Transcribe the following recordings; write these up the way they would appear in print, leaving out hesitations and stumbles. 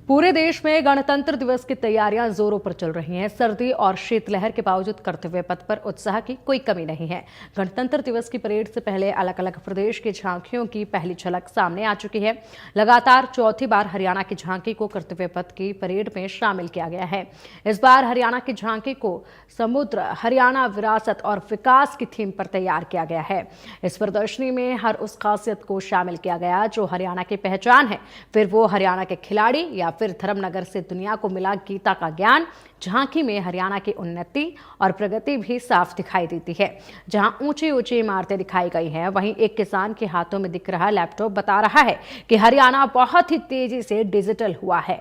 पूरे देश में गणतंत्र दिवस की तैयारियां जोरों पर चल रही हैं। सर्दी और शीतलहर के बावजूद कर्तव्य पथ पर उत्साह की कोई कमी नहीं है। गणतंत्र दिवस की परेड से पहले अलग अलग प्रदेश की झांकियों की पहली झलक सामने आ चुकी है। लगातार चौथी बार हरियाणा की झांकी को कर्तव्य पथ की परेड में शामिल किया गया है। इस बार हरियाणा की झांकी को समुद्र, हरियाणा, विरासत और विकास की थीम पर तैयार किया गया है। इस प्रदर्शनी में हर उस खासियत को शामिल किया गया जो हरियाणा की पहचान है, फिर वो हरियाणा के खिलाड़ी या फिर धर्मनगर से दुनिया को मिला गीता का ज्ञान। झांकी में हरियाणा की उन्नति और प्रगति भी साफ दिखाई देती है। जहां ऊंची ऊंची इमारतें दिखाई गई हैं, वहीं एक किसान के हाथों में दिख रहा लैपटॉप बता रहा है कि हरियाणा बहुत ही तेजी से डिजिटल हुआ है।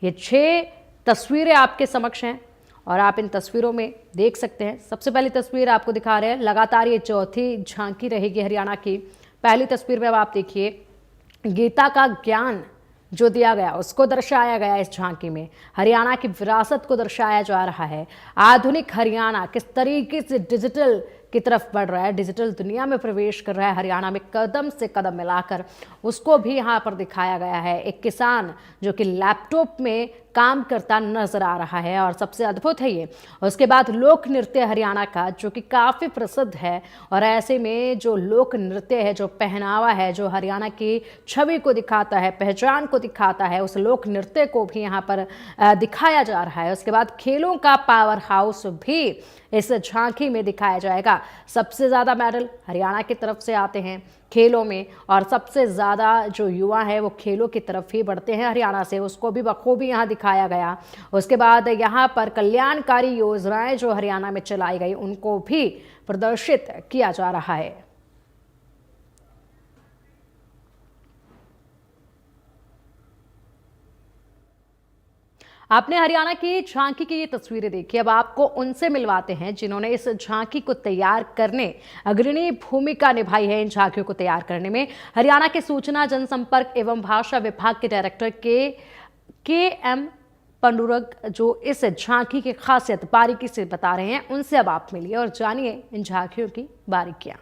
ये 6 तस्वीरें आपके समक्ष हैं और आप इन तस्वीरों में देख सकते हैं। सबसे पहली तस्वीर आपको दिखा रहे हैं। लगातार ये चौथी झांकी रहेगी हरियाणा की। पहली तस्वीर में अब आप देखिए, गीता का ज्ञान जो दिया गया उसको दर्शाया गया। इस झांकी में हरियाणा की विरासत को दर्शाया जा रहा है। आधुनिक हरियाणा किस तरीके से डिजिटल की तरफ बढ़ रहा है, डिजिटल दुनिया में प्रवेश कर रहा है हरियाणा में कदम से कदम मिलाकर, उसको भी यहाँ पर दिखाया गया है। एक किसान जो कि लैपटॉप में काम करता नजर आ रहा है और सबसे अद्भुत है ये। उसके बाद लोक नृत्य हरियाणा का जो कि काफ़ी प्रसिद्ध है, और ऐसे में जो लोक नृत्य है, जो पहनावा है, जो हरियाणा की छवि को दिखाता है, पहचान को दिखाता है, उस लोक नृत्य को भी यहाँ पर दिखाया जा रहा है। उसके बाद खेलों का पावर हाउस भी इस झांकी में दिखाया जाएगा। सबसे ज़्यादा मेडल हरियाणा की तरफ से आते हैं खेलों में, और सबसे ज़्यादा जो युवा है वो खेलों की तरफ ही बढ़ते हैं हरियाणा से, उसको भी बखूबी यहाँ दिखाया गया। उसके बाद यहाँ पर कल्याणकारी योजनाएं जो हरियाणा में चलाई गई उनको भी प्रदर्शित किया जा रहा है। आपने हरियाणा की झांकी की ये तस्वीरें देखी। अब आपको उनसे मिलवाते हैं जिन्होंने इस झांकी को तैयार करने अग्रणी भूमिका निभाई है। इन झांकियों को तैयार करने में हरियाणा के सूचना, जनसंपर्क एवं भाषा विभाग के डायरेक्टर के एम पंडुरग जो इस झांकी की खासियत बारीकी से बता रहे हैं। उनसे अब आप मिलिए और जानिए इन झांकियों की बारीकियां।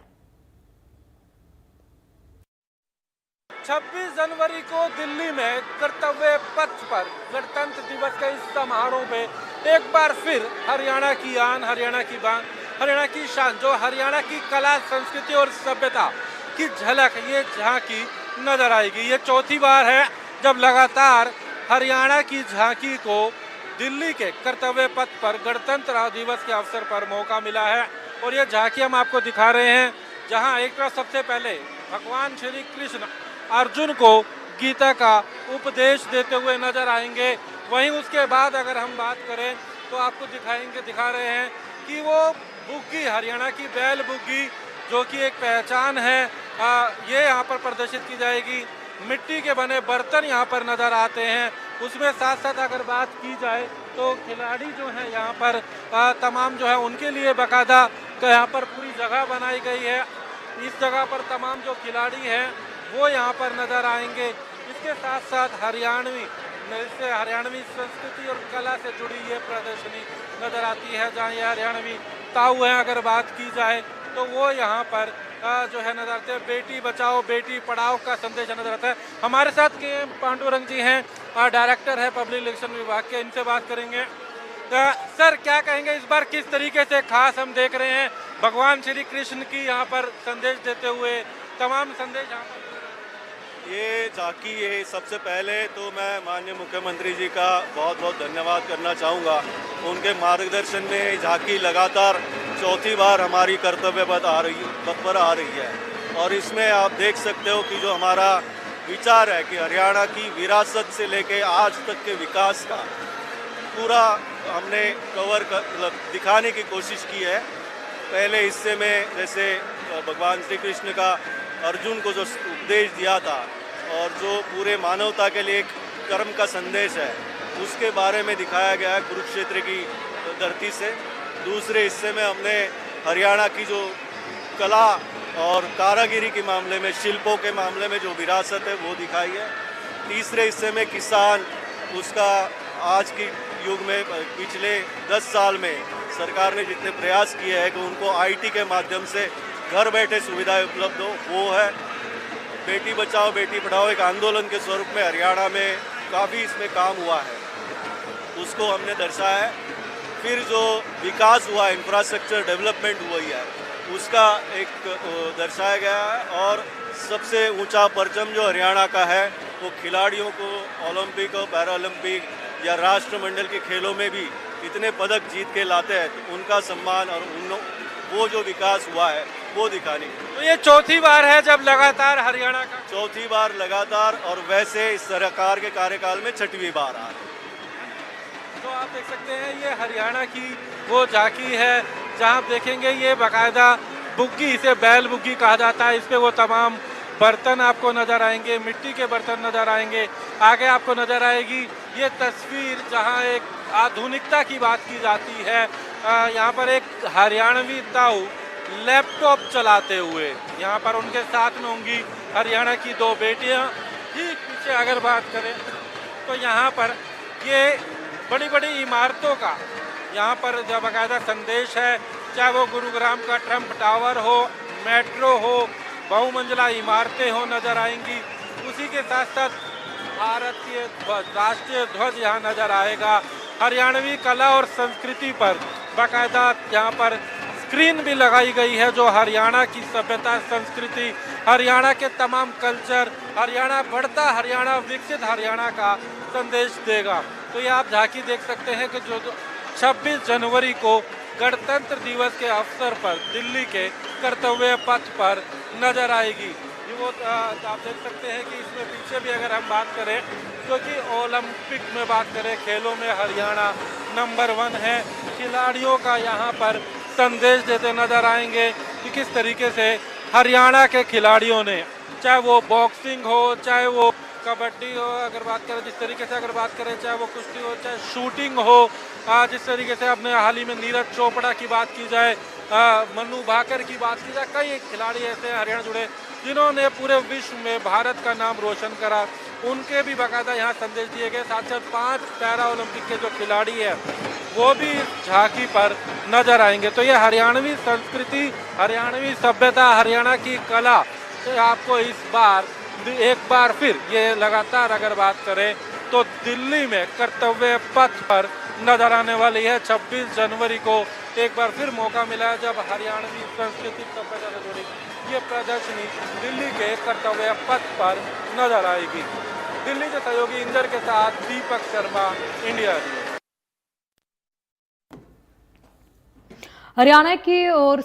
26 जनवरी को दिल्ली में कर्तव्य पथ पर गणतंत्र दिवस के इस समारोह में एक बार फिर हरियाणा की आन, हरियाणा की बान, हरियाणा की शान, जो हरियाणा की कला, संस्कृति और सभ्यता की झलक ये झांकी नजर आएगी। ये चौथी बार है जब लगातार हरियाणा की झांकी को दिल्ली के कर्तव्य पथ पर गणतंत्र दिवस के अवसर पर मौका मिला है। और ये झांकी हम आपको दिखा रहे हैं, जहाँ एक तरफ सबसे पहले भगवान श्री कृष्ण अर्जुन को गीता का उपदेश देते हुए नजर आएंगे। वहीं उसके बाद अगर हम बात करें तो आपको दिखा रहे हैं कि वो बुग्गी, हरियाणा की बैल बुग्गी जो कि एक पहचान है, ये यहाँ पर प्रदर्शित की जाएगी। मिट्टी के बने बर्तन यहाँ पर नजर आते हैं। उसमें साथ साथ अगर बात की जाए तो खिलाड़ी जो हैं यहाँ पर तमाम जो है उनके लिए बाकायदा यहाँ पर पूरी जगह बनाई गई है। इस जगह पर तमाम जो खिलाड़ी हैं वो यहाँ पर नजर आएंगे। इसके साथ साथ हरियाणवी संस्कृति और कला से जुड़ी ये प्रदर्शनी नजर आती है, जहाँ ये हरियाणवी ताऊ हैं अगर बात की जाए तो वो यहाँ पर जो है नजर आते हैं। बेटी बचाओ बेटी पढ़ाओ का संदेश नजर आता है। हमारे साथ के पांडुरंग जी हैं, डायरेक्टर है पब्लिक रिलेशन विभाग के, इनसे बात करेंगे। सर, क्या कहेंगे इस बार किस तरीके से खास हम देख रहे हैं भगवान श्री कृष्ण की यहाँ पर संदेश देते हुए तमाम संदेश यहाँ पर? ये झांकी है, सबसे पहले तो मैं माननीय मुख्यमंत्री जी का बहुत बहुत धन्यवाद करना चाहूँगा। उनके मार्गदर्शन में झांकी लगातार चौथी बार हमारी कर्तव्य पथ पर आ रही है। और इसमें आप देख सकते हो कि जो हमारा विचार है कि हरियाणा की विरासत से लेके आज तक के विकास का पूरा हमने दिखाने की कोशिश की है। पहले हिस्से में जैसे भगवान श्री कृष्ण का अर्जुन को जो उपदेश दिया था और जो पूरे मानवता के लिए एक कर्म का संदेश है, उसके बारे में दिखाया गया है कुरुक्षेत्र की धरती से। दूसरे हिस्से में हमने हरियाणा की जो कला और कारागिरी के मामले में, शिल्पों के मामले में जो विरासत है वो दिखाई है। तीसरे हिस्से में किसान, उसका आज की युग में पिछले 10 साल में सरकार ने जितने प्रयास किए हैं कि उनको आईटी के माध्यम से घर बैठे सुविधाएं उपलब्ध हो, वो है। बेटी बचाओ बेटी पढ़ाओ एक आंदोलन के स्वरूप में हरियाणा में काफ़ी इसमें काम हुआ है, उसको हमने दर्शाया है। फिर जो विकास हुआ, इंफ्रास्ट्रक्चर डेवलपमेंट हुई है, उसका एक दर्शाया गया है। और सबसे ऊंचा परचम जो हरियाणा का है वो खिलाड़ियों को ओलंपिक और पैरा ओलंपिक या राष्ट्रमंडल के खेलों में भी इतने पदक जीत के लाते हैं, तो उनका सम्मान और वो जो विकास हुआ है वो दिखाने की। तो ये चौथी बार है जब लगातार हरियाणा का, चौथी बार लगातार, और वैसे इस सरकार के कार्यकाल में छठवीं बार आ रही है। तो आप देख सकते हैं ये हरियाणा की वो झांकी है जहां आप देखेंगे ये बाकायदा बुग्गी, इसे बैल बुग्गी कहा जाता है। इस पे वो तमाम बर्तन आपको नजर आएंगे, मिट्टी के बर्तन नजर आएंगे। आगे आपको नजर आएगी ये तस्वीर जहां एक आधुनिकता की बात की जाती है। यहाँ पर एक हरियाणवी ताऊ लैपटॉप चलाते हुए, यहाँ पर उनके साथ में होंगी हरियाणा की दो बेटियाँ। ठीक पीछे अगर बात करें तो यहाँ पर ये बड़ी बड़ी इमारतों का यहाँ पर जो बाकायदा संदेश है, चाहे वो गुरुग्राम का ट्रम्प टावर हो, मेट्रो हो, बहुमंजिला इमारतें हो, नजर आएंगी। उसी के साथ साथ भारतीय राष्ट्रीय ध्वज यहाँ नजर आएगा। हरियाणवी कला और संस्कृति पर बाकायदा यहाँ पर स्क्रीन भी लगाई गई है जो हरियाणा की सभ्यता, संस्कृति, हरियाणा के तमाम कल्चर, हरियाणा बढ़ता, हरियाणा विकसित हरियाणा का संदेश देगा। तो ये आप झांकी देख सकते हैं कि जो 26 जनवरी को गणतंत्र दिवस के अवसर पर दिल्ली के कर्तव्य पथ पर नजर आएगी। ये वो आप देख सकते हैं कि इसमें पीछे भी अगर हम बात करें क्योंकि ओलंपिक में बात करें, खेलों में हरियाणा नंबर 1 है। खिलाड़ियों का यहाँ पर संदेश देते नजर आएंगे कि किस तरीके से हरियाणा के खिलाड़ियों ने, चाहे वो बॉक्सिंग हो, चाहे वो कबड्डी हो, अगर बात करें जिस तरीके से अगर बात करें, चाहे वो कुश्ती हो, चाहे शूटिंग हो, जिस तरीके से अपने हाल ही में नीरज चोपड़ा की बात की जाए, मनु भाकर की बात की जाए, कई खिलाड़ी ऐसे हैं हरियाणा जुड़े जिन्होंने पूरे विश्व में भारत का नाम रोशन करा। उनके भी बाकायदा यहाँ संदेश दिए गए। साथ साथ 5 पैरा ओलंपिक के जो खिलाड़ी हैं वो भी झांकी पर नजर आएंगे। तो ये हरियाणवी संस्कृति, हरियाणवी सभ्यता, हरियाणा की कला आपको इस बार एक बार फिर ये लगातार अगर बात करें तो दिल्ली में कर्तव्य पथ पर नजर आने वाली है। 26 जनवरी को एक बार फिर मौका मिला है जब हरियाणवी संस्कृति सभ्यता से जुड़ी ये प्रदर्शनी दिल्ली के कर्तव्य पथ पर नजर आएगी। दिल्ली के सहयोगी इंदर के साथ दीपक शर्मा, इंडिया न्यूज। हरियाणा की ओर